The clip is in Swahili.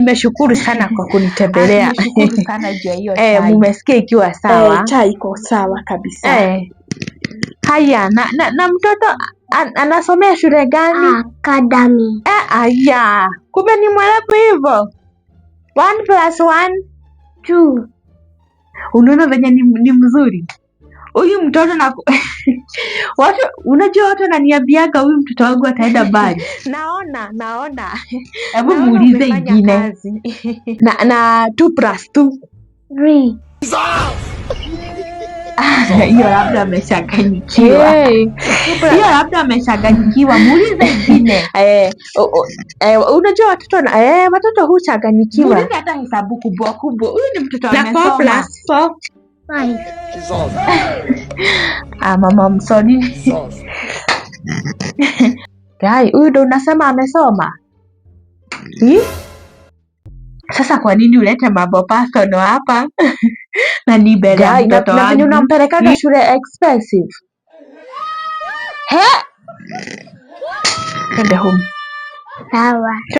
Nimeshukuru sana kwa kunitembelea. Nimeshukuru sana juu ya hiyo chai. Mumesikia ikiwa sawa. Chai iko sawa kabisa. Haya, na mtoto anasomea shule gani? Academy. Haya, kumbe ni mwerevu hivyo. 1 + 1 2. Unaona venye ni mzuri huyu mtoto na unajua watu wananiambiaga huyu mtoto wangu ataenda mbali. Naona. Hebu muulize ingine. Na 2 + 2 3. Hiyo labda amechanganyikiwa. Hiyo labda amechanganyikiwa. Muulize ingine. Unajua watoto huchanganyikiwa. Muulize hata hesabu kubwa. Huyu ni mtoto amesoma. Na 4 + 4 Mama msoni. Gai, huyu ndo unasema amesoma? Sasa kwa nini ulete mambo personal hapa? Na ni mbele ya mtoto wangu. Na unampelekaga shule expensive. Twende home. Sawa.